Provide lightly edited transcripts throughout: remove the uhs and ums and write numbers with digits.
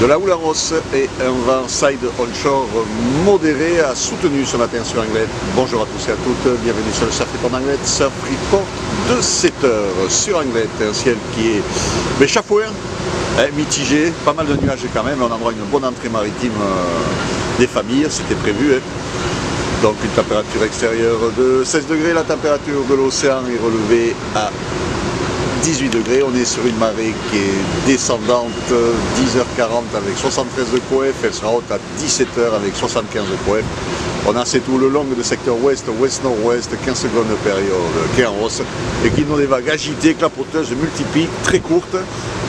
De la houle à rosse et un vent side onshore modéré a soutenu ce matin sur Anglette. Bonjour à tous et à toutes, bienvenue sur le Surf Report d'Anglette, Surf Report de 7h sur Anglette. Un ciel qui est chafouin, mitigé, pas mal de nuages quand même. On aura une bonne entrée maritime des familles, c'était prévu. Donc une température extérieure de 16 degrés, la température de l'océan est relevée à 18 degrés, on est sur une marée qui est descendante, 10h40 avec 73 de coef, elle sera haute à 17h avec 75 de coef. On a c'est tout le long de secteur ouest, ouest-nord-ouest, 15 secondes de période qui est en hausse et qui nous des vagues agitées, clapoteuses, multipiques, très courtes,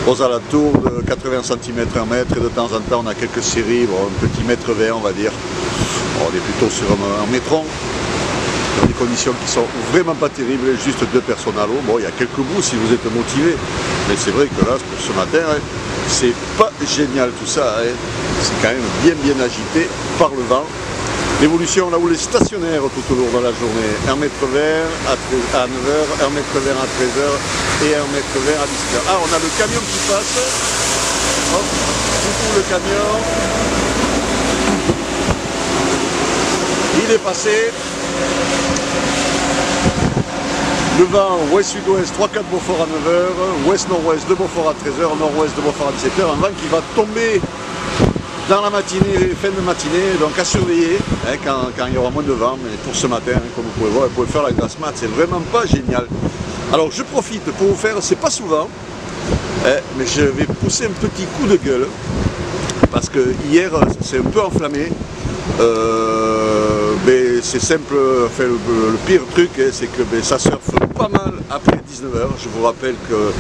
aux alentours de 80 cm, 1 mètre, et de temps en temps on a quelques séries, un petit mètre 20 on va dire. On est plutôt sur un métron. Dans des conditions qui sont vraiment pas terribles, juste 2 personnes à l'eau. Bon, il y a quelques bouts si vous êtes motivé, mais c'est vrai que là, pour ce matin, c'est pas génial tout ça. C'est quand même bien agité par le vent. L'évolution, la houle est stationnaire tout au long de la journée. 1 mètre vert à 9h, 1 mètre vert à 13h et 1 mètre vert à 17h. Ah, on a le camion qui passe. Hop, coucou le camion. Il est passé. Le vent ouest-sud-ouest, 3-4 Beaufort à 9h, ouest-nord-ouest, 2 Beaufort à 13h, nord-ouest, 2 Beaufort à 17h, un vent qui va tomber dans la matinée, fin de matinée, donc à surveiller quand il y aura moins de vent, mais pour ce matin, comme vous pouvez voir, vous pouvez faire la grasse mat, c'est vraiment pas génial. Alors je profite pour vous faire, c'est pas souvent, mais je vais pousser un petit coup de gueule, parce que hier, c'est un peu enflammé. Mais c'est simple, enfin, le pire truc c'est que ça surfe pas mal après 19h. Je vous rappelle que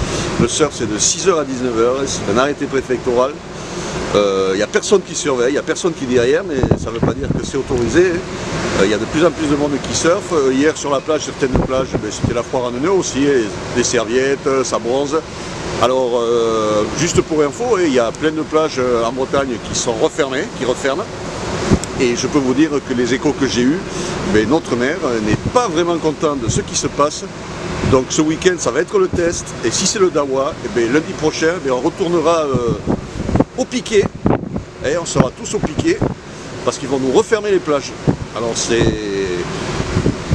le surf c'est de 6h à 19h, c'est un arrêté préfectoral. Il n'y a personne qui surveille, il n'y a personne qui dit rien, mais ça ne veut pas dire que c'est autorisé. Il y a de plus en plus de monde qui surfe. Hier sur la plage, certaines plages, c'était la foire à Neuneu aussi, des serviettes, ça bronze. Alors, juste pour info, il y a plein de plages en Bretagne qui sont refermées, qui referment. Et je peux vous dire que les échos que j'ai eus, notre maire n'est pas vraiment content de ce qui se passe. Donc ce week-end, ça va être le test. Et si c'est le Dawa, lundi prochain, on retournera au piquet. Et on sera tous au piquet parce qu'ils vont nous refermer les plages. Alors c'est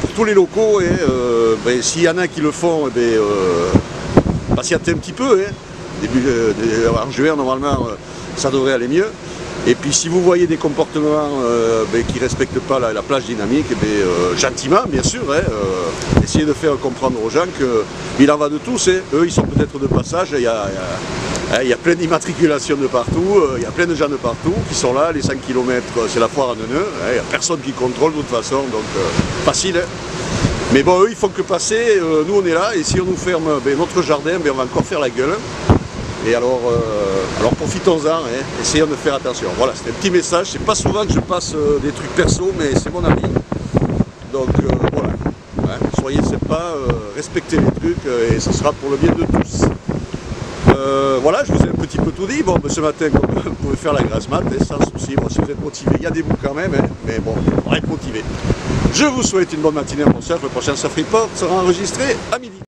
pour tous les locaux. S'il y en a qui le font, patientez un petit peu. En juin, normalement, ça devrait aller mieux. Et puis si vous voyez des comportements qui ne respectent pas la plage dynamique, gentiment bien sûr, essayez de faire comprendre aux gens qu'il en va de tous. Eux ils sont peut-être de passage, il y a plein d'immatriculations de partout, il y a plein de gens de partout qui sont là, les 5 km c'est la foire à Neuneu, il n'y a personne qui contrôle de toute façon, donc facile. Mais bon, eux ils font que passer, nous on est là, et si on nous ferme notre jardin, on va encore faire la gueule. Et alors profitons-en, essayons de faire attention. Voilà, c'était un petit message, c'est pas souvent que je passe des trucs perso, mais c'est mon avis. Donc voilà, soyez sympas, respectez les trucs, et ce sera pour le bien de tous. Voilà, je vous ai un petit peu tout dit. Bon, ce matin, vous pouvez faire la grasse mat, sans souci. Bon, si vous êtes motivé, il y a des bouts quand même, mais bon, on va être motivé. Je vous souhaite une bonne matinée à mon surf. Le prochain Surf Report sera enregistré à midi.